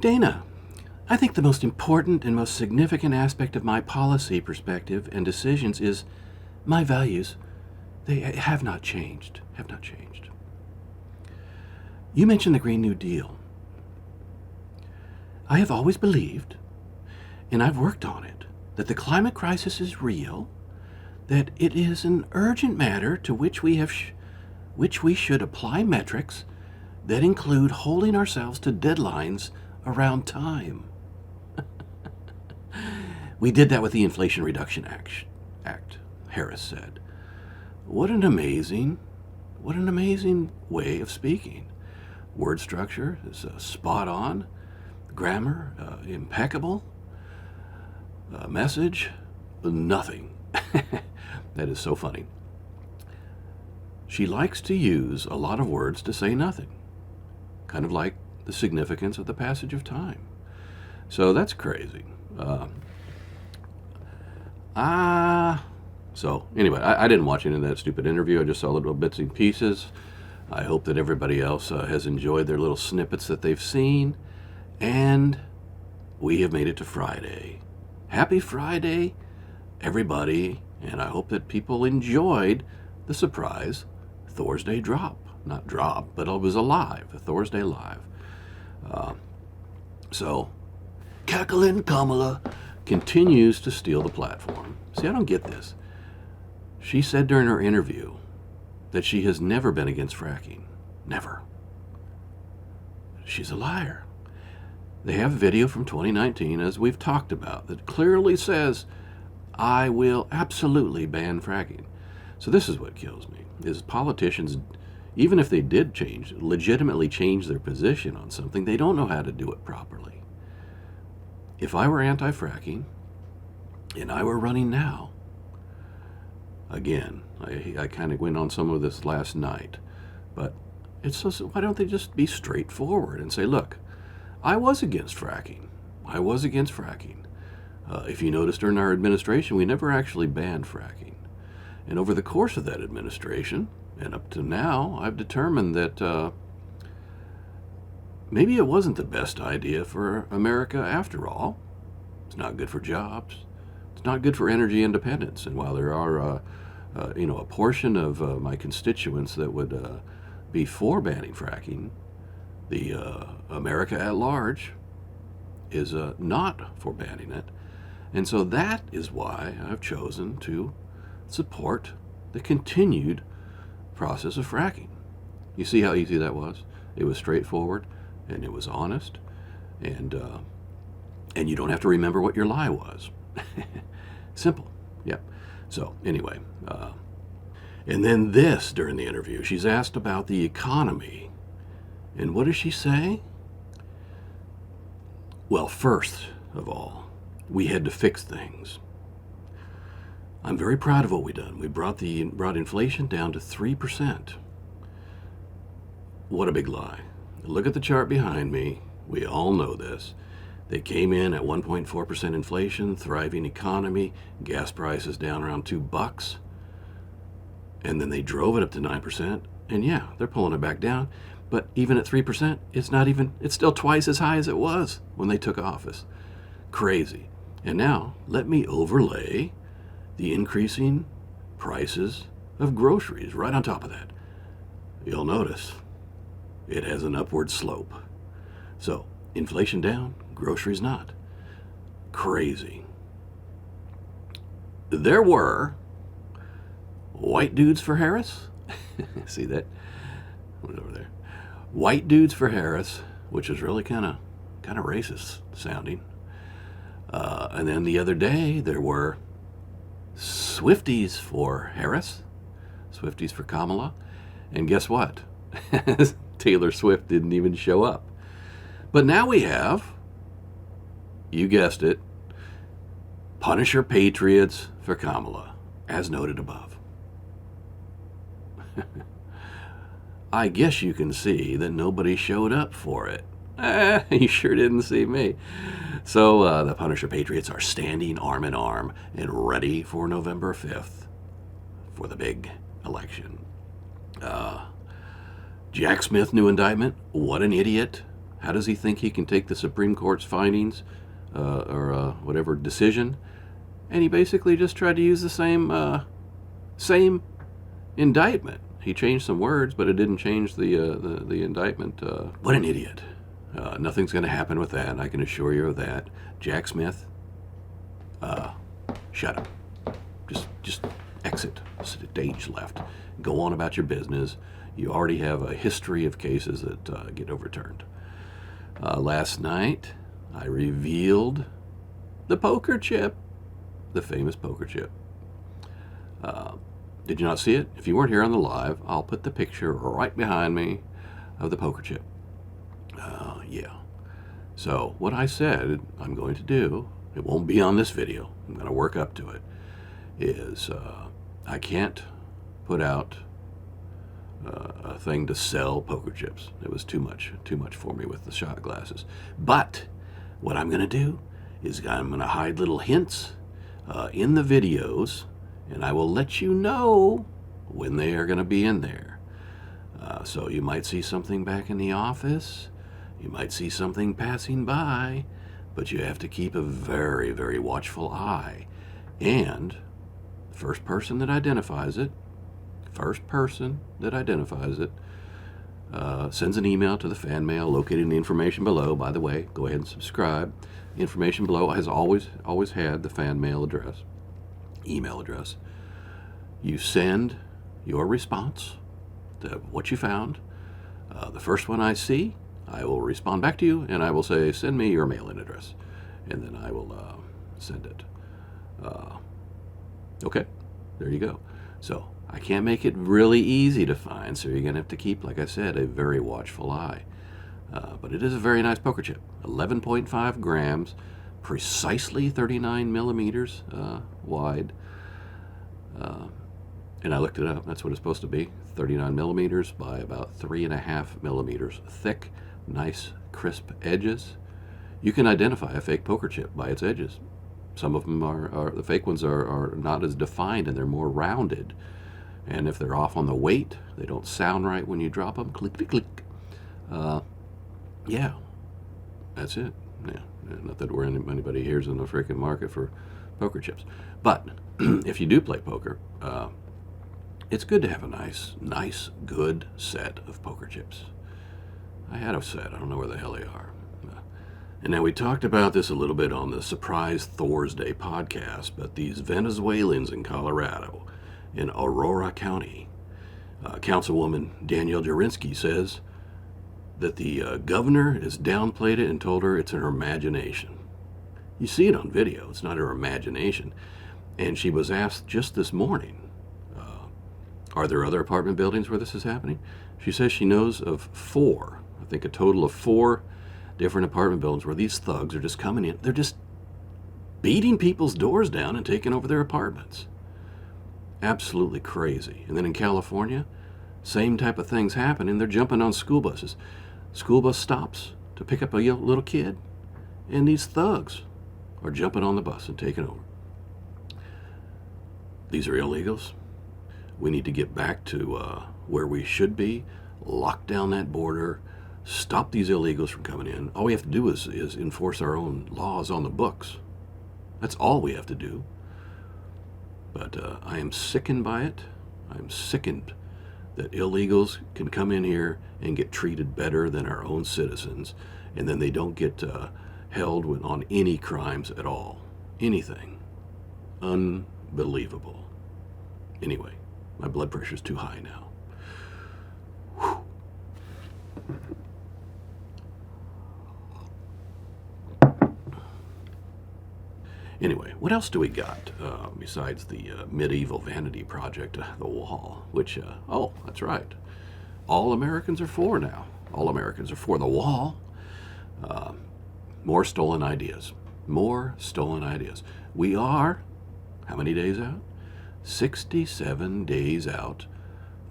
Dana, I think the most important and most significant aspect of my policy perspective and decisions is my values. They have not changed. Have not changed. You mentioned the Green New Deal. I have always believed, and I've worked on it, that the climate crisis is real, that it is an urgent matter to which we should apply metrics that include holding ourselves to deadlines around time. We did that with the Inflation Reduction Act, Harris said. What an amazing way of speaking. Word structure is spot on, grammar impeccable, message nothing. That is so funny. She likes to use a lot of words to say nothing, kind of like the significance of the passage of time. So that's crazy. So anyway, I didn't watch any of that stupid interview. I just saw little bits and pieces. I hope that everybody else has enjoyed their little snippets that they've seen. And we have made it to Friday. Happy Friday, everybody. And I hope that people enjoyed the surprise Thursday drop. Not drop, but it was a live, a Thursday live. So, Cackling Kamala continues to steal the platform. See, I don't get this. She said during her interview that she has never been against fracking. Never. She's a liar. They have a video from 2019, as we've talked about, that clearly says, I will absolutely ban fracking. So this is what kills me, is politicians, even if they did legitimately change their position on something, they don't know how to do it properly. If I were anti-fracking, and I were running now, again, I kind of went on some of this last night, but it's so, why don't they just be straightforward and say, look, I was against fracking. I was against fracking. If you noticed during our administration, we never actually banned fracking. And over the course of that administration, and up to now, I've determined that maybe it wasn't the best idea for America after all. It's not good for jobs. It's not good for energy independence. And while there are, a portion of my constituents that would be for banning fracking, the America at large is not for banning it. And so that is why I've chosen to support the continued process of fracking. You see how easy that was? It was straightforward, and it was honest, and you don't have to remember what your lie was. Simple. Yep. So anyway, and then this during the interview, she's asked about the economy, and what does she say? Well, first of all, we had to fix things. I'm very proud of what we've done. We brought inflation down to 3%. What a big lie. Look at the chart behind me. We all know this. They came in at 1.4% inflation, thriving economy, gas prices down around $2, and then they drove it up to 9%. And yeah, they're pulling it back down. But even at 3%, it's still twice as high as it was when they took office. Crazy. And now, let me overlay the increasing prices of groceries right on top of that. You'll notice it has an upward slope. So, inflation down, groceries not. Crazy. There were white dudes for Harris. See that? What's over there? White dudes for Harris, which is really kind of racist sounding. And then the other day, there were Swifties for Harris, Swifties for Kamala, and guess what? Taylor Swift didn't even show up. But now we have, you guessed it, Punisher Patriots for Kamala, as noted above. I guess you can see that nobody showed up for it. You sure didn't see me. So the Punisher Patriots are standing arm in arm and ready for November 5th for the big election. Jack Smith, new indictment. What an idiot. How does he think he can take the Supreme Court's findings or whatever decision? And he basically just tried to use the same indictment. He changed some words, but it didn't change the indictment. What an idiot! Nothing's going to happen with that. I can assure you of that. Jack Smith, shut up. Just exit. Stage left. Go on about your business. You already have a history of cases that get overturned. Last night, I revealed the poker chip, the famous poker chip. Did you not see it? If you weren't here on the live, I'll put the picture right behind me of the poker chip. Yeah. So what I said I'm going to do, it won't be on this video, I'm going to work up to it, is I can't put out a thing to sell poker chips. It was too much for me with the shot glasses. But what I'm going to do is I'm going to hide little hints in the videos, and I will let you know when they are going to be in there. So you might see something back in the office. You might see something passing by, but you have to keep a very, very watchful eye. And the first person that identifies it sends an email to the fan mail located in the information below. By the way, go ahead and subscribe. The information below has always had the fan mail address, email address. You send your response to what you found. The first one I see, I will respond back to you, and I will say, send me your mailing address, and then I will send it. Okay, there you go. So I can't make it really easy to find, so you're going to have to keep, like I said, a very watchful eye. But it is a very nice poker chip. 11.5 grams, precisely 39 millimeters wide. And I looked it up. That's what it's supposed to be. 39 millimeters by about 3.5 millimeters thick. Nice, crisp edges. You can identify a fake poker chip by its edges. Some of them the fake ones are not as defined, and they're more rounded. And if they're off on the weight, they don't sound right when you drop them. Click, click, click. Yeah, that's it. Yeah, not that anybody here's in the freaking market for poker chips. But if you do play poker, it's good to have a nice, good set of poker chips. I had a set. I don't know where the hell they are. And now we talked about this a little bit on the Surprise Thursday podcast, but these Venezuelans in Colorado, in Aurora County, Councilwoman Danielle Jurinsky says that the governor has downplayed it and told her it's in her imagination. You see it on video. It's not her imagination. And she was asked just this morning, are there other apartment buildings where this is happening? She says she knows of 4, I think a total of 4 different apartment buildings where these thugs are just coming in. They're just beating people's doors down and taking over their apartments. Absolutely crazy. And then in California, same type of things happening. They're jumping on school buses. School bus stops to pick up a little kid, and these thugs are jumping on the bus and taking over. These are illegals. We need to get back to where we should be, lock down that border, stop these illegals from coming in. All we have to do is enforce our own laws on the books. That's all we have to do. But I am sickened by it. I'm sickened that illegals can come in here and get treated better than our own citizens, and then they don't get held on any crimes at all. Anything. Unbelievable. Anyway, my blood pressure's too high now. Whew. Anyway, what else do we got besides the medieval vanity project, The Wall, which, oh, that's right. All Americans are for now. All Americans are for The Wall. More stolen ideas. More stolen ideas. We are, how many days out? 67 days out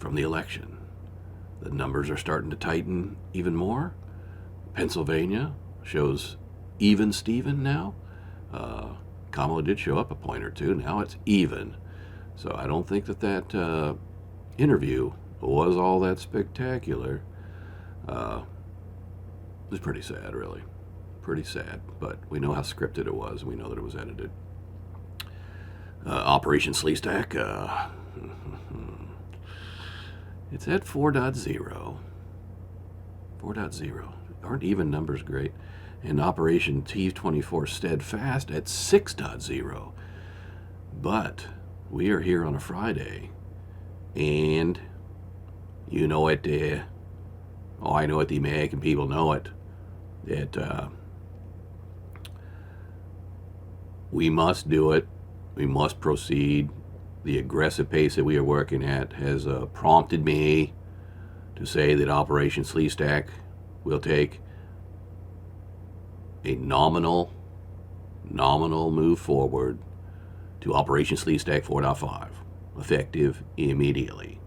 from the election. The numbers are starting to tighten even more. Pennsylvania shows even Steven now. Kamala did show up a point or two. Now it's even. So I don't think that interview was all that spectacular. was pretty sad, really. Pretty sad, but we know how scripted it was. We know that it was edited. Operation Sleestack, it's at 4.0. 4.0. Aren't even numbers great? And Operation T24 Steadfast at 6.0. But we are here on a Friday, and you know it, I know it, the American people know it, that we must do it. We must proceed. The aggressive pace that we are working at has prompted me to say that Operation Sleestack will take a nominal move forward to Operation Sleestack 4.5, effective immediately.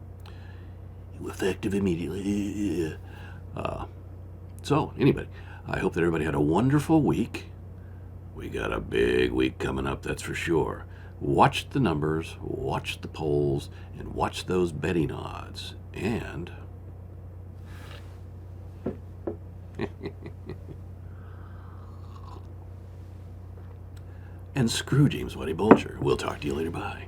Effective immediately. So, anyway, I hope that everybody had a wonderful week. We got a big week coming up, that's for sure. Watch the numbers, watch the polls, and watch those betting odds. And and screw James Whitey Bulger. We'll talk to you later. Bye.